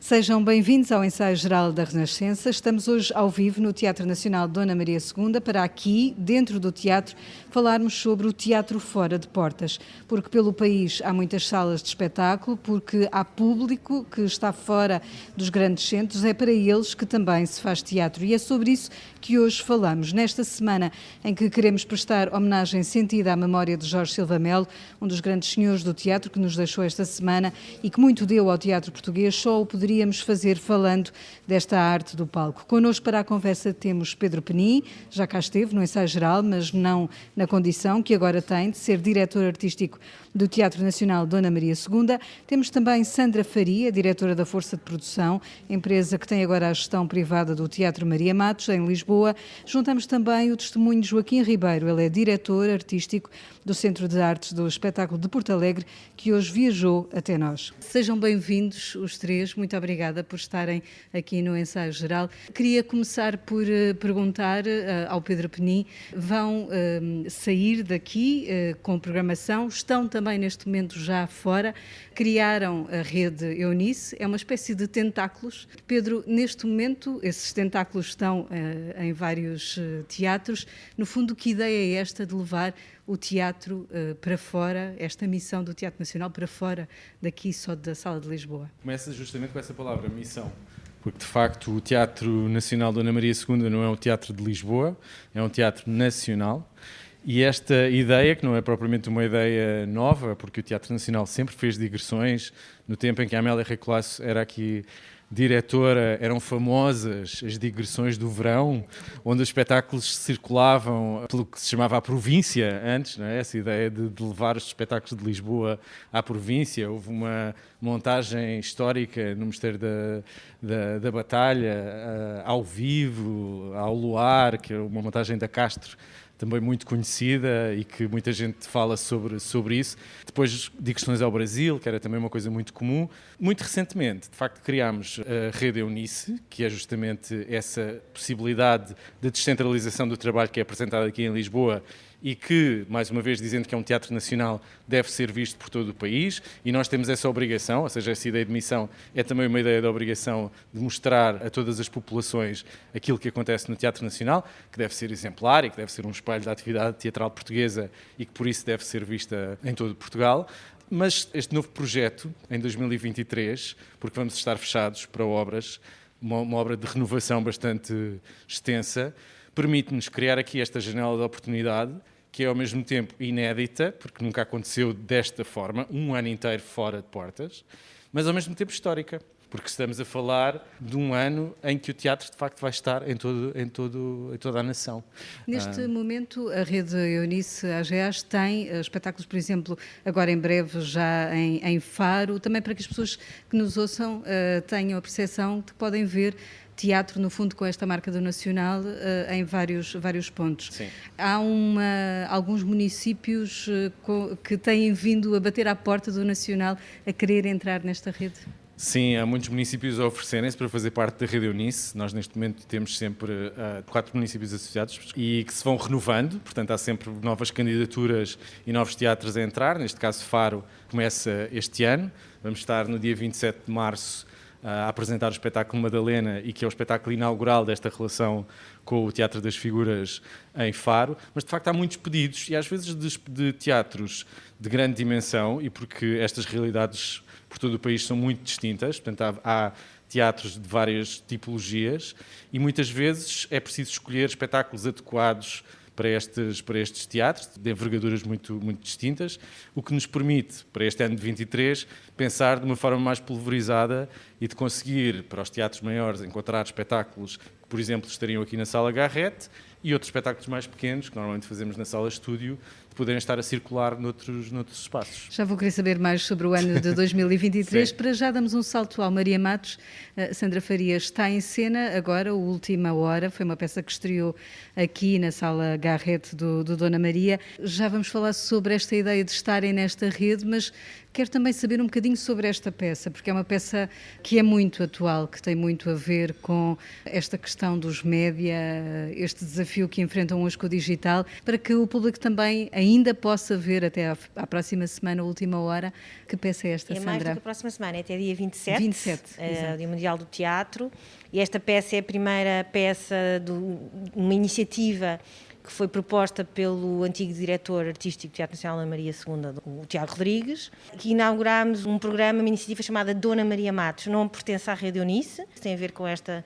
Sejam bem-vindos ao Ensaio Geral da Renascença. Estamos hoje ao vivo no Teatro Nacional Dona Maria II para aqui, dentro do teatro, falarmos sobre o teatro fora de portas. Porque pelo país há muitas salas de espetáculo, porque há público que está fora dos grandes centros, é para eles que também se faz teatro. E é sobre isso que hoje falamos. Nesta semana em que queremos prestar homenagem sentida à memória de Jorge Silva Melo, um dos grandes senhores do teatro que nos deixou esta semana e que muito deu ao teatro português, só o poderíamos fazer falando desta arte do palco. Connosco para a conversa temos Pedro Penin, já cá esteve no Ensaio Geral, mas não na condição que agora tem de ser diretor artístico do Teatro Nacional Dona Maria II. Temos também Sandra Faria, diretora da Força de Produção, empresa que tem agora a gestão privada do Teatro Maria Matos, em Lisboa. Juntamos também o testemunho de Joaquim Ribeiro, ele é diretor artístico do Centro de Artes do Espetáculo de Porto Alegre, que hoje viajou até nós. Sejam bem-vindos os três, muito obrigada por estarem aqui no Ensaio Geral. Queria começar por perguntar ao Pedro Penin, vão sair daqui com programação, estão também neste momento já fora, criaram a rede Eunice, é uma espécie de tentáculos. Pedro, neste momento, esses tentáculos estão em vários teatros. No fundo, que ideia é esta de levar o teatro para fora, esta missão do Teatro Nacional para fora daqui só da Sala de Lisboa? Começa justamente com essa palavra, missão. Porque, de facto, o Teatro Nacional Dona Maria II não é um teatro de Lisboa, é um teatro nacional. E esta ideia, que não é propriamente uma ideia nova, porque o Teatro Nacional sempre fez digressões, no tempo em que a Amélia Rei Colasso era aqui diretora, eram famosas as digressões do verão, onde os espetáculos circulavam pelo que se chamava a província antes, não é? Essa ideia de levar os espetáculos de Lisboa à província. Houve uma montagem histórica no Mosteiro da Batalha, ao vivo, ao luar, que é uma montagem da Castro, também muito conhecida e que muita gente fala sobre isso. Depois digressões ao Brasil, que era também uma coisa muito comum. Muito recentemente, de facto, criámos a Rede Eunice, que é justamente essa possibilidade de descentralização do trabalho que é apresentada aqui em Lisboa e que, mais uma vez, dizendo que é um teatro nacional, deve ser visto por todo o país, e nós temos essa obrigação, ou seja, essa ideia de missão é também uma ideia de obrigação de mostrar a todas as populações aquilo que acontece no Teatro Nacional, que deve ser exemplar e que deve ser um espelho da atividade teatral portuguesa e que por isso deve ser vista em todo Portugal. Mas este novo projeto, em 2023, porque vamos estar fechados para obras, uma obra de renovação bastante extensa, permite-nos criar aqui esta janela de oportunidade, que é ao mesmo tempo inédita, porque nunca aconteceu desta forma, um ano inteiro fora de portas, mas ao mesmo tempo histórica, porque estamos a falar de um ano em que o teatro de facto vai estar em toda a nação. Neste momento, a rede Eunice AGEAS tem espetáculos, por exemplo, agora em breve já em Faro, também para que as pessoas que nos ouçam tenham a percepção de que podem ver teatro, no fundo, com esta marca do Nacional, em vários pontos. Sim. Há alguns municípios que têm vindo a bater à porta do Nacional a querer entrar nesta rede? Sim, há muitos municípios a oferecerem-se para fazer parte da Rede Eunice. Nós, neste momento, temos sempre 4 municípios associados e que se vão renovando. Portanto, há sempre novas candidaturas e novos teatros a entrar. Neste caso, Faro começa este ano. Vamos estar no dia 27 de março a apresentar o espetáculo Madalena, e que é o espetáculo inaugural desta relação com o Teatro das Figuras em Faro. Mas, de facto, há muitos pedidos, e às vezes de teatros de grande dimensão, e porque estas realidades por todo o país são muito distintas, portanto há teatros de várias tipologias, e muitas vezes é preciso escolher espetáculos adequados para estes teatros, de envergaduras muito distintas, o que nos permite, para este ano de 23, pensar de uma forma mais pulverizada e de conseguir, para os teatros maiores, encontrar espetáculos que, por exemplo, estariam aqui na Sala Garrett, e outros espetáculos mais pequenos, que normalmente fazemos na Sala Estúdio, de poderem estar a circular noutros espaços. Já vou querer saber mais sobre o ano de 2023. Para já damos um salto ao Maria Matos. Sandra Faria está em cena agora, o Última Hora, foi uma peça que estreou aqui na Sala Garrett do Dona Maria. Já vamos falar sobre esta ideia de estarem nesta rede, mas quero também saber um bocadinho sobre esta peça, porque é uma peça que é muito atual, que tem muito a ver com esta questão dos média, este desafio desafio que enfrentam hoje com o digital, para que o público também ainda possa ver até à próxima semana, última hora, que peça é esta, Sandra? É mais do que a próxima semana, é até dia 27, 27, Dia Mundial do Teatro, e esta peça é a primeira peça de uma iniciativa que foi proposta pelo antigo diretor artístico do Teatro Nacional Dona Maria II, o Tiago Rodrigues, que inaugurámos um programa, uma iniciativa chamada Dona Maria Matos. Não pertence à Rede Eunice, tem a ver com esta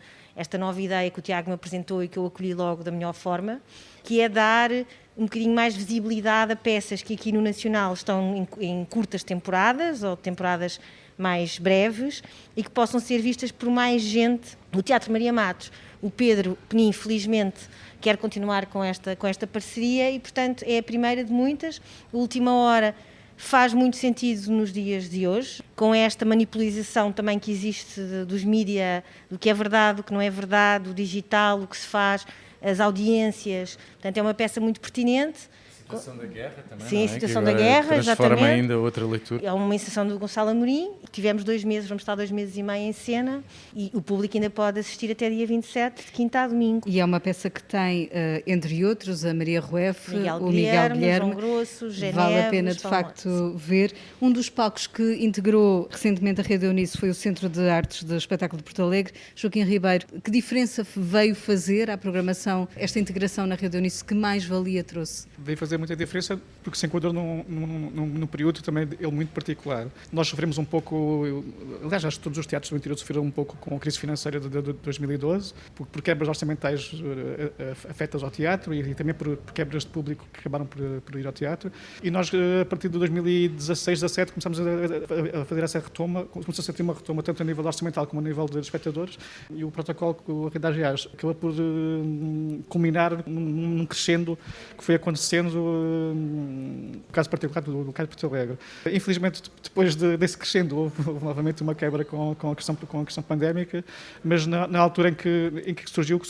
nova ideia que o Tiago me apresentou e que eu acolhi logo da melhor forma, que é dar um bocadinho mais visibilidade a peças que aqui no Nacional estão em curtas temporadas ou temporadas mais breves e que possam ser vistas por mais gente. O Teatro Maria Matos, o Pedro Penin, felizmente, quer continuar com esta parceria e, portanto, é a primeira de muitas. A Última Hora faz muito sentido nos dias de hoje, com esta manipulização também que existe dos mídia, do que é verdade, do que não é verdade, do digital, o que se faz, as audiências. Portanto, é uma peça muito pertinente. Situação da guerra também. Sim, não é? Situação que da Guerra, transforma exatamente. ainda outra leitura. É uma encenação do Gonçalo Amorim. Tivemos 2 meses, vamos estar 2 meses e meio em cena e o público ainda pode assistir até dia 27, de quinta a domingo. E é uma peça que tem, entre outros, a Maria Rueff, o Miguel Guilherme, Guilherme. João Grosso, Geneve, Vale a pena, de facto, ver. Um dos palcos que integrou recentemente a Rede Eunice foi o Centro de Artes do Espetáculo de Porto Alegre. Joaquim Ribeiro, que diferença veio fazer à programação esta integração na Rede Eunice? Que mais-valia trouxe? Veio fazer muita diferença porque se enquadrou num período também ele muito particular. Nós sofremos um pouco, aliás, acho que todos os teatros do interior sofreram um pouco com a crise financeira de 2012, por quebras orçamentais afetas ao teatro e também por quebras de público que acabaram por ir ao teatro. E nós, a partir de 2016, 2017, começamos a fazer essa retoma, começamos a sentir uma retoma tanto a nível orçamental como a nível de espectadores, e o protocolo com a Rede AGAs acabou por culminar num crescendo que foi acontecendo no caso particular do caso de Porto Alegre. Infelizmente, depois desse crescendo, houve novamente uma quebra com a questão pandémica, mas na altura em que surgiu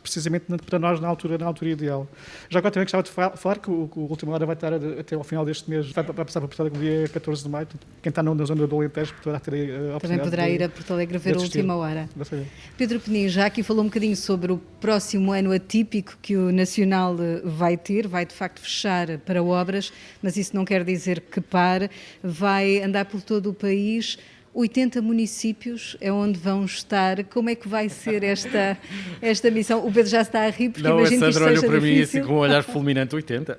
precisamente para nós na altura ideal. Já agora também gostava de falar que o Última Hora vai estar até ao final deste mês, vai passar para Porto Alegre no dia 14 de maio. Quem está na zona do Alentejo poderá ter a oportunidade. Também poderá ir a Porto Alegre ver a Última Hora. Pedro Penin, já aqui falou um bocadinho sobre o próximo ano atípico que o Nacional vai ter, vai de facto fechar para obras, mas isso não quer dizer que pare, vai andar por todo o país. 80 municípios é onde vão estar. Como é que vai ser esta missão? O Pedro já está a rir porque Não, imagino a que isto Sandra olhou seja para mim difícil. assim com um olhar fulminante. 80.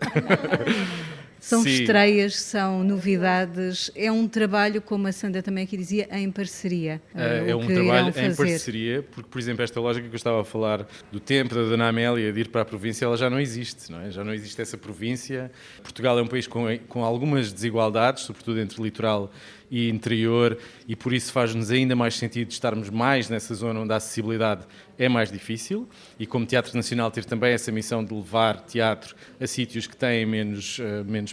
São Sim. estreias, são novidades, é um trabalho, como a Sandra também aqui dizia, em parceria. É o um que trabalho irão fazer. em parceria, porque, por exemplo, esta lógica que eu estava a falar do tempo da Dona Amélia de ir para a província, ela já não existe, não é? Já não existe essa província. Portugal é um país com algumas desigualdades, sobretudo entre litoral e interior, e por isso faz-nos ainda mais sentido estarmos mais nessa zona onde a acessibilidade é mais difícil, e como Teatro Nacional ter também essa missão de levar teatro a sítios que têm menos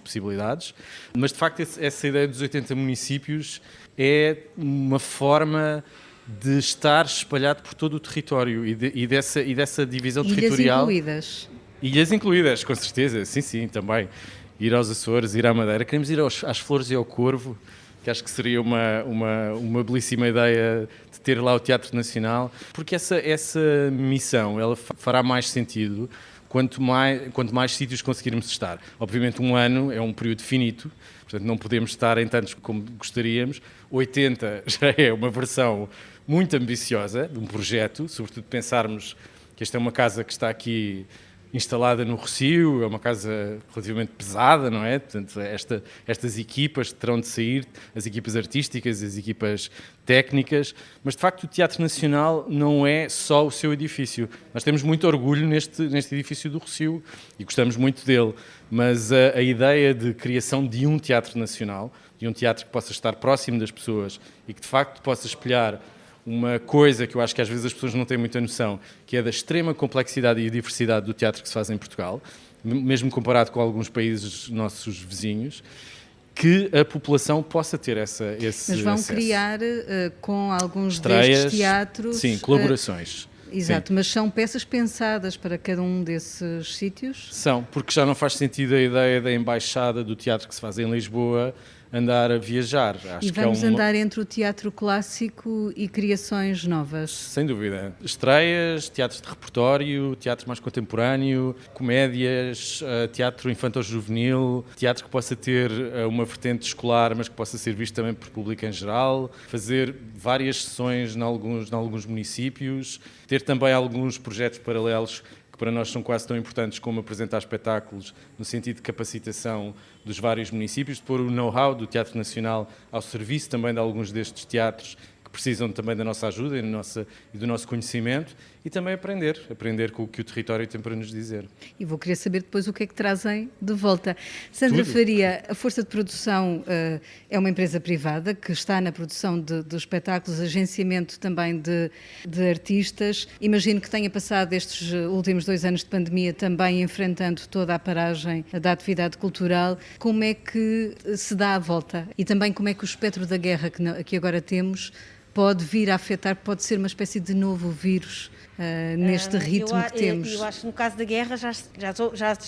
possibilidades. Mas, de facto, essa ideia dos 80 municípios é uma forma de estar espalhado por todo o território e dessa divisão territorial. Ilhas incluídas, com certeza, sim, também. Ir aos Açores, ir à Madeira. Queremos ir às Flores e ao Corvo, que acho que seria uma belíssima ideia de ter lá o Teatro Nacional, porque essa missão ela fará mais sentido quanto mais sítios conseguirmos estar. Obviamente um ano é um período finito, portanto não podemos estar em tantos como gostaríamos. 80 já é uma versão muito ambiciosa de um projeto, sobretudo pensarmos que esta é uma casa que está aqui instalada no Rossio, é uma casa relativamente pesada, não é? Portanto, estas equipas terão de sair, as equipas artísticas, as equipas técnicas, mas de facto o Teatro Nacional não é só o seu edifício. Nós temos muito orgulho neste edifício do Rossio e gostamos muito dele, mas a ideia de criação de um Teatro Nacional, de um teatro que possa estar próximo das pessoas e que de facto possa espelhar uma coisa que eu acho que às vezes as pessoas não têm muita noção, que é da extrema complexidade e diversidade do teatro que se faz em Portugal, mesmo comparado com alguns países nossos vizinhos, que a população possa ter esse Mas vão acesso. Criar com alguns Estreias, destes teatros... Sim, colaborações. Exato, Sim. mas são peças pensadas para cada um desses sítios? São, porque já não faz sentido a ideia da embaixada do teatro que se faz em Lisboa andar a viajar. Acho E que é vamos andar entre o teatro clássico e criações novas. Sem dúvida. Estreias, teatros de repertório, teatro mais contemporâneo, comédias, teatro infantil-juvenil, teatro que possa ter uma vertente escolar, mas que possa ser visto também por público em geral, fazer várias sessões em alguns municípios, ter também alguns projetos paralelos que para nós são quase tão importantes como apresentar espetáculos no sentido de capacitação dos vários municípios, de pôr o know-how do Teatro Nacional ao serviço também de alguns destes teatros que precisam também da nossa ajuda e do nosso conhecimento, e também aprender com o que o território tem para nos dizer. E vou querer saber depois o que é que trazem de volta. Sandra Faria, a Força de Produção é uma empresa privada que está na produção de espetáculos, agenciamento também de artistas. Imagino que tenha passado estes últimos 2 anos de pandemia também enfrentando toda a paragem da atividade cultural. Como é que se dá a volta? E também como é que o espectro da guerra que agora temos pode vir a afetar, pode ser uma espécie de novo vírus neste ritmo que temos? Eu acho que no caso da guerra já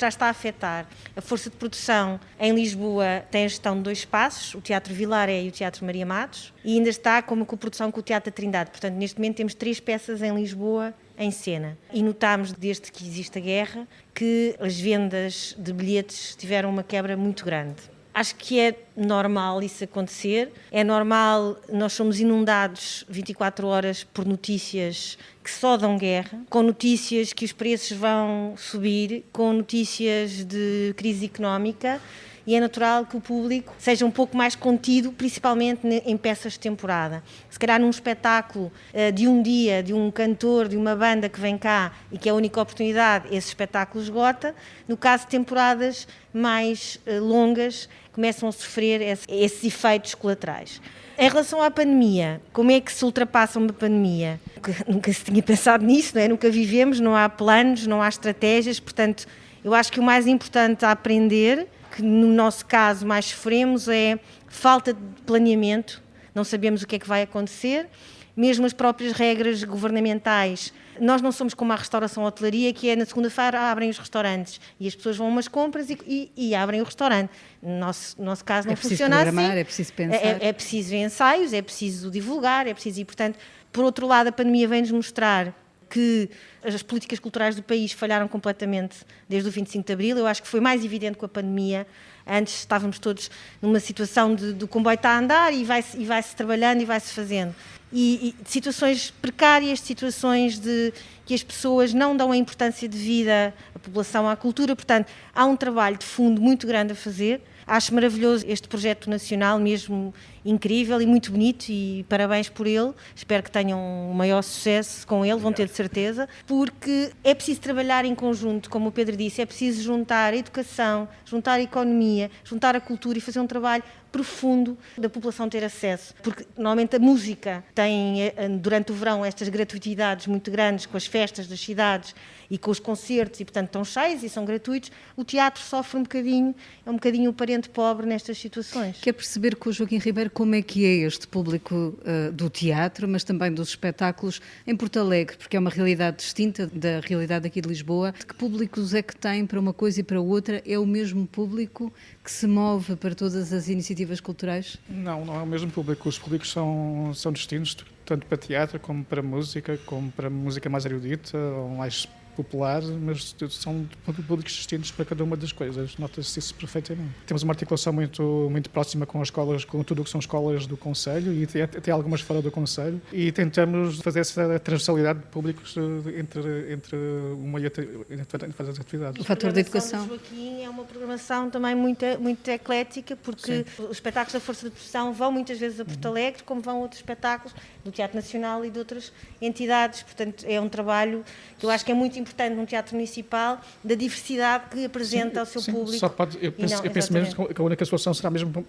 está a afetar. A Força de Produção em Lisboa tem a gestão de 2 espaços, o Teatro Vilaré e o Teatro Maria Matos, e ainda está com uma coprodução com o Teatro da Trindade. Portanto, neste momento temos 3 peças em Lisboa em cena. E notámos, desde que existe a guerra, que as vendas de bilhetes tiveram uma quebra muito grande. Acho que é normal isso acontecer, é normal, nós somos inundados 24 horas por notícias que só dão guerra, com notícias que os preços vão subir, com notícias de crise económica, e é natural que o público seja um pouco mais contido, principalmente em peças de temporada. Se calhar num espetáculo de um dia, de um cantor, de uma banda que vem cá e que é a única oportunidade, esse espetáculo esgota. No caso de temporadas mais longas, começam a sofrer esses efeitos colaterais. Em relação à pandemia, como é que se ultrapassa uma pandemia? Nunca se tinha pensado nisso, não é? Nunca vivemos, não há planos, não há estratégias, portanto, eu acho que o mais importante a aprender, que no nosso caso mais sofremos, é falta de planeamento, não sabemos o que é que vai acontecer, mesmo as próprias regras governamentais. Nós não somos como a restauração ou hotelaria, que é na segunda-feira abrem os restaurantes e as pessoas vão a umas compras e abrem o restaurante. No nosso caso não funciona assim. É preciso pensar. É preciso ensaios, é preciso divulgar, é preciso... E, portanto, por outro lado, a pandemia vem-nos mostrar que as políticas culturais do país falharam completamente desde o 25 de Abril. Eu acho que foi mais evidente com a pandemia. Antes estávamos todos numa situação de o comboio está a andar e vai-se trabalhando e vai-se fazendo. E de situações precárias, de situações de que as pessoas não dão a importância devida à população, à cultura. Portanto, há um trabalho de fundo muito grande a fazer. Acho maravilhoso este projeto nacional, mesmo incrível e muito bonito, e parabéns por ele. Espero que tenham um maior sucesso com ele, vão ter de certeza, porque é preciso trabalhar em conjunto, como o Pedro disse, é preciso juntar a educação, juntar a economia, juntar a cultura e fazer um trabalho profundo da população ter acesso, porque normalmente a música tem, durante o verão, estas gratuitidades muito grandes com as festas das cidades e com os concertos, e portanto estão cheios e são gratuitos. O teatro sofre um bocadinho, é um bocadinho o parente pobre nestas situações. Quer perceber com o Joaquim Ribeiro como é que é este público do teatro, mas também dos espetáculos em Porto Alegre, porque é uma realidade distinta da realidade aqui de Lisboa. De que públicos é que tem para uma coisa e para outra? É o mesmo público que se move para todas as iniciativas culturais? Não é o mesmo público. Os públicos são distintos, tanto para teatro como para música mais erudita ou mais popular, mas são públicos distintos para cada uma das coisas. Nota-se isso perfeitamente. Temos uma articulação muito próxima com as escolas, com tudo o que são escolas do Conselho e até algumas fora do Conselho, e tentamos fazer essa transversalidade de públicos entre uma e outra, entre as atividades. O fator da educação. A programação do Joaquim é uma programação também muito eclética, porque os espetáculos da Força de Produção vão muitas vezes a Porto Alegre, como vão outros espetáculos do Teatro Nacional e de outras entidades. Portanto, é um trabalho que eu acho que é muito importante num teatro municipal, da diversidade que apresenta ao seu público. Só eu penso mesmo que a única solução será mesmo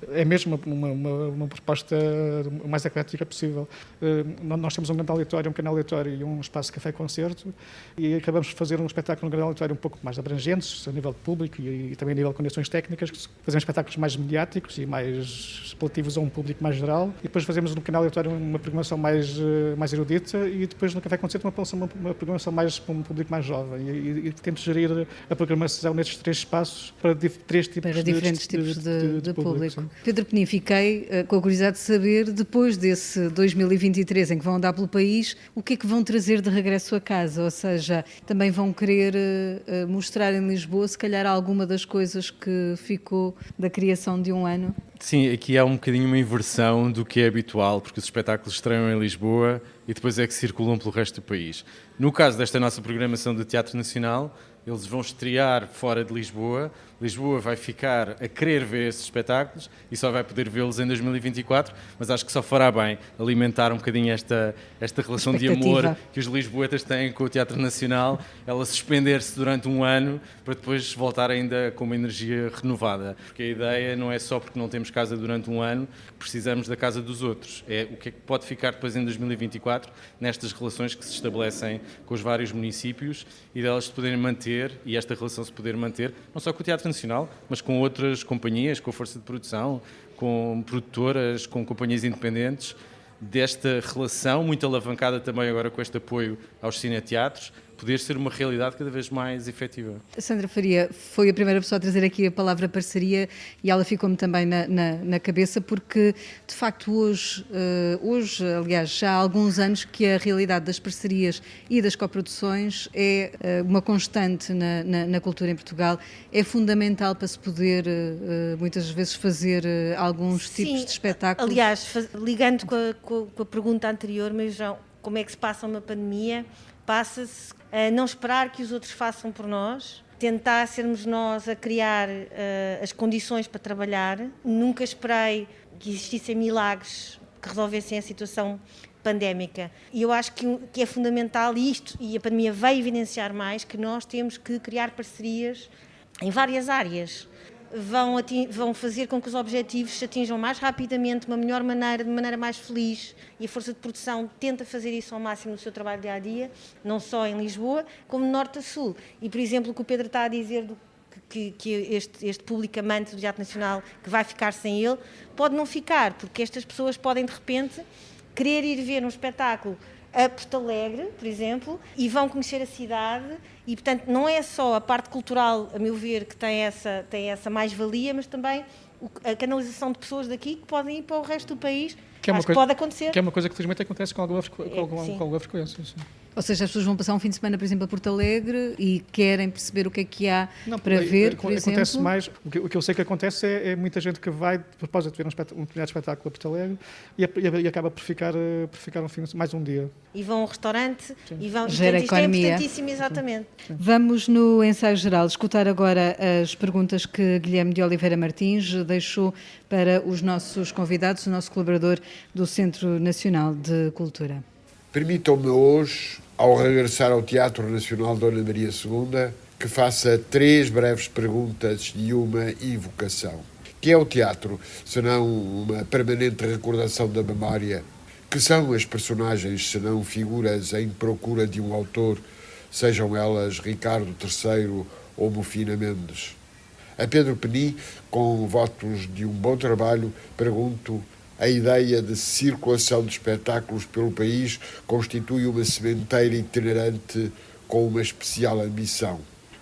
uma proposta o mais eclética possível. Nós temos um grande auditório, um pequeno auditório e um espaço de café-concerto, e acabamos de fazer um espetáculo no grande auditório um pouco mais abrangentes, a nível de público e também a nível de condições técnicas. Fazemos espetáculos mais mediáticos e mais apelativos a um público mais geral, e depois fazemos no pequeno auditório uma programação mais erudita, e depois no café-concerto uma programação mais para um público mais jovem e temos de gerir a programação nestes 3 espaços para diferentes tipos de público. Pedro Penin, fiquei com a curiosidade de saber, depois desse 2023 em que vão andar pelo país, o que é que vão trazer de regresso a casa? Ou seja, também vão querer mostrar em Lisboa, se calhar, alguma das coisas que ficou da criação de um ano? Sim, aqui há um bocadinho uma inversão do que é habitual, porque os espetáculos estreiam em Lisboa e depois é que circulam pelo resto do país. No caso desta nossa programação do Teatro Nacional, eles vão estrear fora de Lisboa. Lisboa vai ficar a querer ver esses espetáculos e só vai poder vê-los em 2024, mas acho que só fará bem alimentar um bocadinho esta relação de amor que os lisboetas têm com o Teatro Nacional, ela suspender-se durante um ano para depois voltar ainda com uma energia renovada. Porque a ideia não é só porque não temos casa durante um ano que precisamos da casa dos outros. É o que é que pode ficar depois em 2024 nestas relações que se estabelecem com os vários municípios e delas se poderem manter, e esta relação se poder manter, não só com o Teatro Nacional, mas com outras companhias, com a força de produção, com produtoras, com companhias independentes, desta relação muito alavancada também agora com este apoio aos cineteatros, poder ser uma realidade cada vez mais efetiva. A Sandra Faria foi a primeira pessoa a trazer aqui a palavra parceria e ela ficou-me também na cabeça porque, de facto, hoje, aliás, já há alguns anos que a realidade das parcerias e das coproduções é uma constante na cultura em Portugal, é fundamental para se poder, muitas vezes, fazer alguns tipos de espetáculos. Aliás, ligando com a pergunta anterior, mas João, como é que se passa uma pandemia? Passa-se a não esperar que os outros façam por nós, tentar sermos nós a criar as condições para trabalhar. Nunca esperei que existissem milagres que resolvessem a situação pandémica. E eu acho que é fundamental e a pandemia veio evidenciar mais, que nós temos que criar parcerias em várias áreas. Vão fazer com que os objetivos se atinjam mais rapidamente, de maneira mais feliz, e a força de produção tenta fazer isso ao máximo no seu trabalho dia-a-dia, não só em Lisboa, como de norte a sul. E, por exemplo, o que o Pedro está a dizer que este público amante do Teatro Nacional, que vai ficar sem ele, pode não ficar, porque estas pessoas podem, de repente, querer ir ver um espetáculo a Porto Alegre, por exemplo, e vão conhecer a cidade e, portanto, não é só a parte cultural, a meu ver, que tem essa mais-valia, mas também a canalização de pessoas daqui que podem ir para o resto do país. Acho que pode acontecer. Que é uma coisa que, felizmente, acontece com alguma frequência. Sim. Ou seja, as pessoas vão passar um fim de semana, por exemplo, a Porto Alegre e querem perceber o que é que há para ver, por exemplo? Acontece mais, o que eu sei que acontece é muita gente que vai, de propósito, ver um determinado espetáculo a Porto Alegre e acaba por ficar mais um dia. E vão ao restaurante e vão... Gera isto economia. É importantíssimo, exatamente. Vamos, no ensaio geral, escutar agora as perguntas que Guilherme de Oliveira Martins deixou para os nossos convidados, o nosso colaborador do Centro Nacional de Cultura. Permitam-me hoje, ao regressar ao Teatro Nacional Dona Maria II, que faça 3 breves perguntas e uma invocação. Que é o teatro, senão uma permanente recordação da memória? Que são as personagens, senão figuras em procura de um autor, sejam elas Ricardo III ou Mofina Mendes? A Pedro Penin, com votos de um bom trabalho, pergunto: a ideia de circulação de espetáculos pelo país constitui uma sementeira itinerante com uma especial ambição.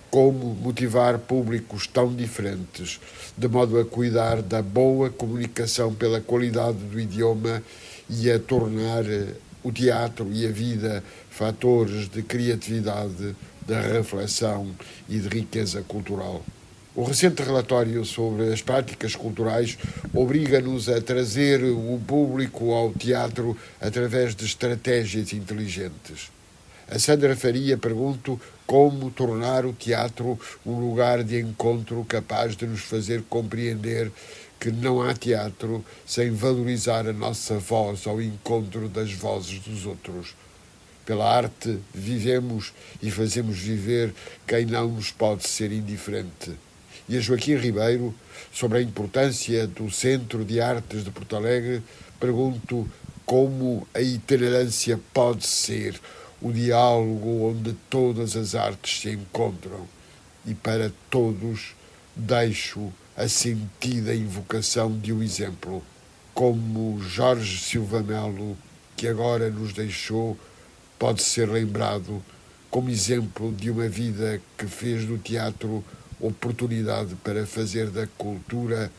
Como motivar públicos tão diferentes, de modo a cuidar da boa comunicação pela qualidade do idioma e a tornar o teatro e a vida fatores de criatividade, de reflexão e de riqueza cultural. O recente relatório sobre as práticas culturais obriga-nos a trazer o público ao teatro através de estratégias inteligentes. A Sandra Faria pergunto como tornar o teatro um lugar de encontro capaz de nos fazer compreender que não há teatro sem valorizar a nossa voz ao encontro das vozes dos outros. Pela arte vivemos e fazemos viver quem não nos pode ser indiferente. E a Joaquim Ribeiro, sobre a importância do Centro de Artes de Porto Alegre, pergunto como a itinerância pode ser o diálogo onde todas as artes se encontram. E para todos deixo a sentida invocação de um exemplo, como Jorge Silva Melo, que agora nos deixou, pode ser lembrado como exemplo de uma vida que fez do teatro oportunidade para fazer da cultura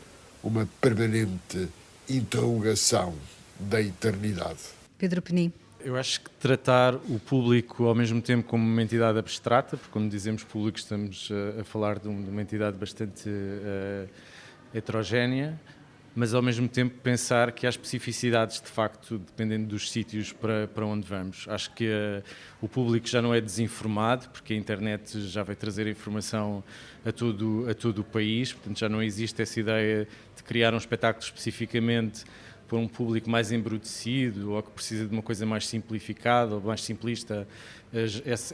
uma permanente interrogação da eternidade. Pedro Penin. Eu acho que tratar o público ao mesmo tempo como uma entidade abstrata, porque quando dizemos público estamos a falar de uma entidade bastante heterogénea, mas ao mesmo tempo pensar que há especificidades de facto dependendo dos sítios para onde vamos. Acho que o público já não é desinformado, porque a internet já vai trazer informação a todo o país, portanto já não existe essa ideia de criar um espetáculo especificamente para um público mais embrutecido ou que precisa de uma coisa mais simplificada ou mais simplista.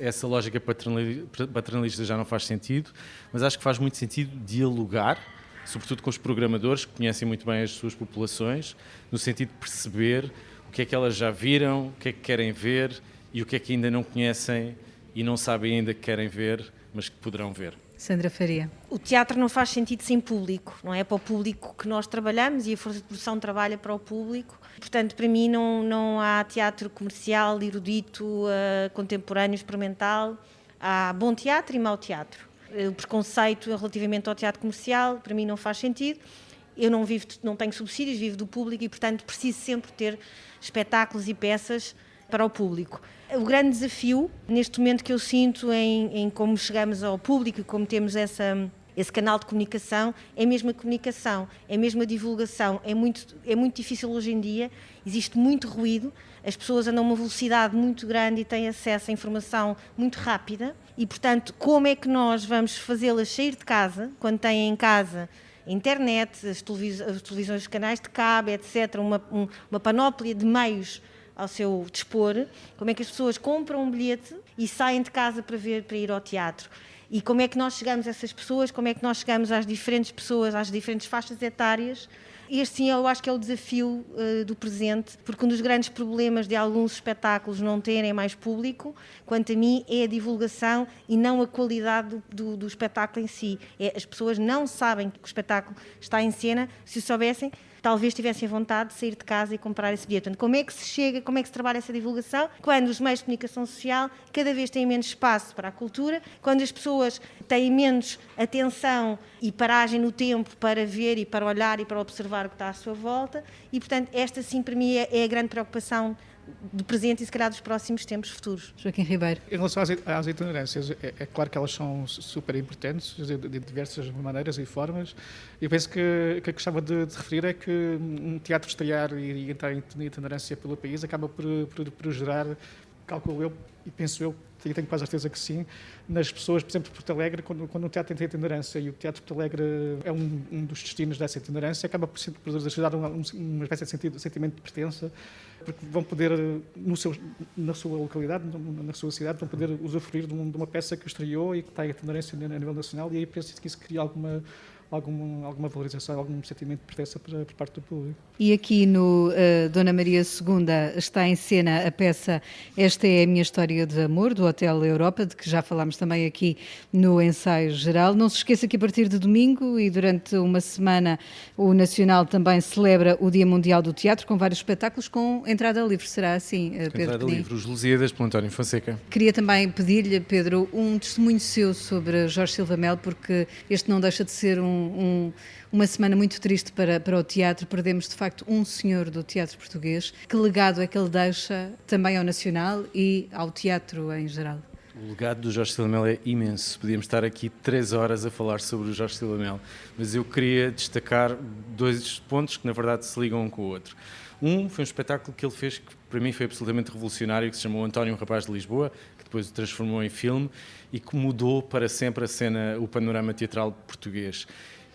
Essa lógica paternalista já não faz sentido, mas acho que faz muito sentido dialogar, sobretudo com os programadores que conhecem muito bem as suas populações, no sentido de perceber o que é que elas já viram, o que é que querem ver e o que é que ainda não conhecem e não sabem ainda que querem ver, mas que poderão ver. Sandra Faria. O teatro não faz sentido sem público, não é para o público que nós trabalhamos e a Força de Produção trabalha para o público. Portanto, para mim não há teatro comercial, erudito, contemporâneo, experimental. Há bom teatro e mau teatro. O preconceito relativamente ao teatro comercial, para mim não faz sentido. Eu não tenho subsídios, vivo do público e, portanto, preciso sempre ter espetáculos e peças para o público. O grande desafio, neste momento, que eu sinto em como chegamos ao público e como temos esse canal de comunicação, é mesmo a comunicação, é mesmo a divulgação. É muito difícil hoje em dia, existe muito ruído, as pessoas andam a uma velocidade muito grande e têm acesso à informação muito rápida e, portanto, como é que nós vamos fazê-las sair de casa, quando têm em casa a internet, as televisões, os canais de cabo, etc., uma panóplia de meios ao seu dispor, como é que as pessoas compram um bilhete e saem de casa para ir ao teatro. E como é que nós chegamos a essas pessoas, como é que nós chegamos às diferentes pessoas, às diferentes faixas etárias. Este, sim, eu acho que é o desafio do presente, porque um dos grandes problemas de alguns espetáculos não terem mais público, quanto a mim, é a divulgação e não a qualidade do espetáculo em si. As pessoas não sabem que o espetáculo está em cena, se o soubessem, talvez tivessem vontade de sair de casa e comprar esse bilhete. Portanto, como é que se chega, como é que se trabalha essa divulgação? Quando os meios de comunicação social cada vez têm menos espaço para a cultura, quando as pessoas têm menos atenção e paragem no tempo para ver e para olhar e para observar o que está à sua volta e, portanto, esta sim para mim é a grande preocupação do presente e se calhar dos próximos tempos futuros. Joaquim Ribeiro. Em relação às itinerâncias, é claro que elas são super importantes, de diversas maneiras e formas. Eu penso que o que eu gostava de referir é que um teatro estrear e entrar em itinerância pelo país acaba por gerar, calculo eu e penso eu, e tenho quase a certeza que sim, nas pessoas, por exemplo, de Porto Alegre, quando o teatro tem itinerância e o Teatro de Porto Alegre é um dos destinos dessa itinerância, acaba por gerar uma espécie de sentimento de pertença, porque vão poder, na sua localidade, na sua cidade, vão poder usufruir de uma peça que estreou e que está em itinerância a nível nacional, e aí penso que isso cria alguma valorização, algum sentimento de pertença por parte do público. E aqui no Dona Maria II está em cena a peça Esta é a Minha História de Amor, do Hotel Europa, de que já falámos também aqui no ensaio geral. Não se esqueça que a partir de domingo e durante uma semana o Nacional também celebra o Dia Mundial do Teatro, com vários espetáculos com entrada livre. Será assim, Pedro? Entrada livre, Os Lusíadas, pelo António Fonseca. Queria também pedir-lhe, Pedro, um testemunho seu sobre Jorge Silva Melo, porque este não deixa de ser uma semana muito triste para o teatro. Perdemos, de facto, um senhor do teatro português. Que legado é que ele deixa também ao Nacional e ao teatro em geral? O legado do Jorge Silva Melo é imenso. Podíamos estar aqui 3 horas a falar sobre o Jorge Silva Melo, mas eu queria destacar 2 pontos que, na verdade, se ligam um com o outro. Um foi um espetáculo que ele fez que, para mim, foi absolutamente revolucionário, que se chamou António, um Rapaz de Lisboa, que depois o transformou em filme e que mudou para sempre o panorama teatral português.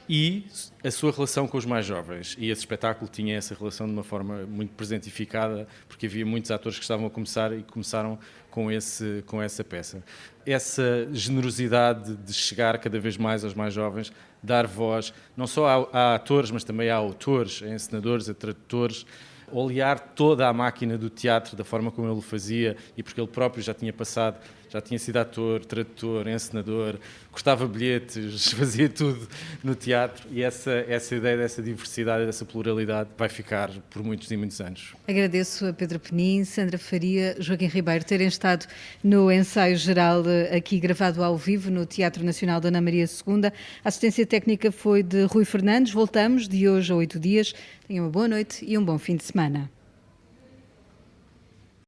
E a sua relação com os mais jovens. E esse espetáculo tinha essa relação de uma forma muito presentificada, porque havia muitos atores que estavam a começar e começaram com essa peça. Essa generosidade de chegar cada vez mais aos mais jovens, dar voz, não só a atores, mas também a autores, a encenadores, a tradutores, olhar toda a máquina do teatro da forma como ele o fazia e porque ele próprio já tinha passado Já tinha sido ator, tradutor, encenador, cortava bilhetes, fazia tudo no teatro e essa ideia dessa diversidade, dessa pluralidade vai ficar por muitos e muitos anos. Agradeço a Pedro Penin, Sandra Faria, Joaquim Ribeiro terem estado no ensaio geral aqui gravado ao vivo no Teatro Nacional Dona Maria II. A assistência técnica foi de Rui Fernandes. Voltamos de hoje a 8 dias. Tenham uma boa noite e um bom fim de semana.